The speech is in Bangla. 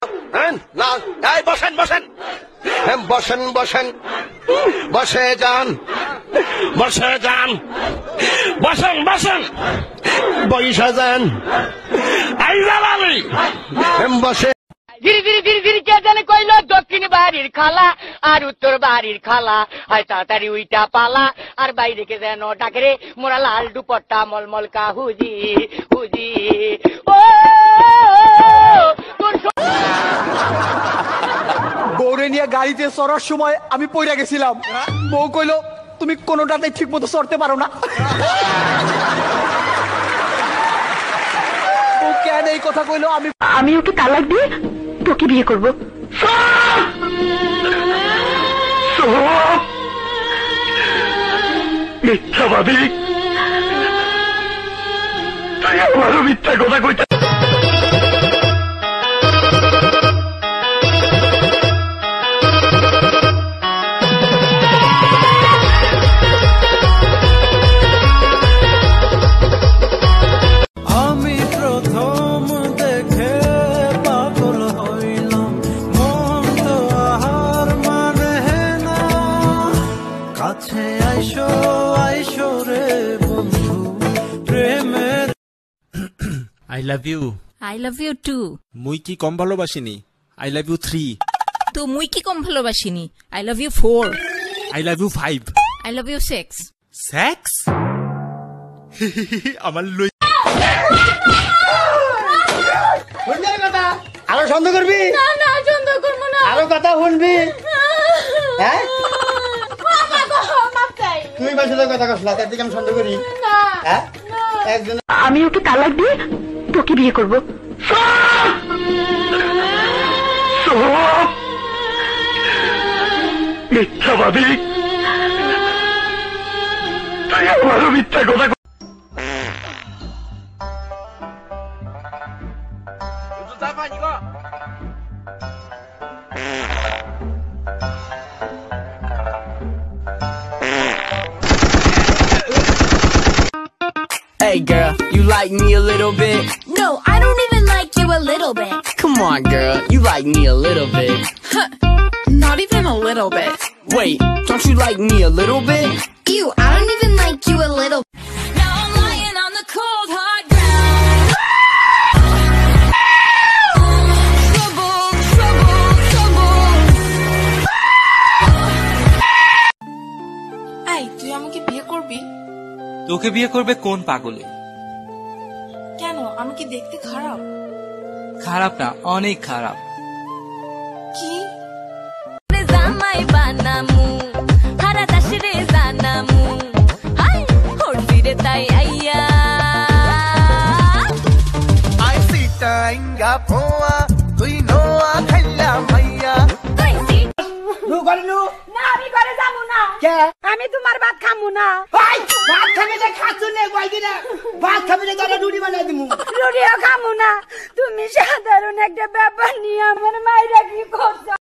না এই বসেন বসেন বসেন বসেন বসে যান বসে যান বসেন বসেন বইসা যান বসে ধীরে ধীরে ধীরে ধীরে কে জানে কইল দক্ষিণ বাড়ির খালা আর উত্তর বাড়ির খালা হয় তাড়াতাড়ি উইটা পালা আর বাইরে কে যেন ডাকে রে মোরা লাল দুপট্টা মলমল কা হুজি হুজি ও বউরে নিয়ে গাড়িতে চড়ার সময় আমি পইরা গেছিলাম। বউ কইল তুমি কোনোটাতেই ঠিক মতো চড়তে পারো না। বউ কেন এই কথা কইলো? আমি ওকে তালাক দিয়ে তোকে বিয়ে করবো। মিথ্যাবাদী, তুই আমারও মিথ্যা কথা কইতে। আমি প্রথম দেখে পাগল হইলাম, মন তো আহার মানে না। কাছে আইসো আইসো রে বন্ধু প্রেমের। I love you. I love you too. মুই কি কম ভালোবাসিনি? I love you 3. তো মুই কি কম ভালোবাসিনি? I love you 4. I love you 5. I love you 6. Sex? আমার লই আরো সন্দেহ করবি? না না চন্দ করব না আরো কথা শুনবি? হ্যাঁ তুই বাসে কথা কস না, তার দিকে আমি সন্দেহ করি? হ্যাঁ একজন আমি ওকে তালাক দিয়ে তোকে বিয়ে করবো। মিথ্যাবাদী, তুই আমারও মিথ্যা কথা। Hey girl, you like me a little bit? No, I don't even like you a little bit. Come on girl, you like me a little bit. Not even a little bit. Wait, don't you like me a little bit? Ew, I don't even like you a little. Now I'm lying on the cold hard ground. Trouble, trouble, trouble. এই তুই আমাকে বিয়ে করবি? তোকে বিয়ে করবে কোন পাগলে? কেন? আমি কি দেখতে খারাপ? খারাপ না, অনেক খারাপ। কি? জামাই বানামু হারা দাসরে জানামু হাই হড়বি রে তাই আইয়া আই সিটাইঙ্গা পোয়া তুই নোয়া খাইলা মাইয়া। নু করে নু না আমি করে যাবো না কে? আমি তোমার ভাত খামু না ভাই ভাত খাবে যে খাচ্ছ নে কয়দিন ভাত খাবে যে তারা রুটি বানাই দিমু। রুটিও খামু না। তুমি সাধারণ একটা ব্যাপার নিয়ে আমার মায়েরা কি করছো?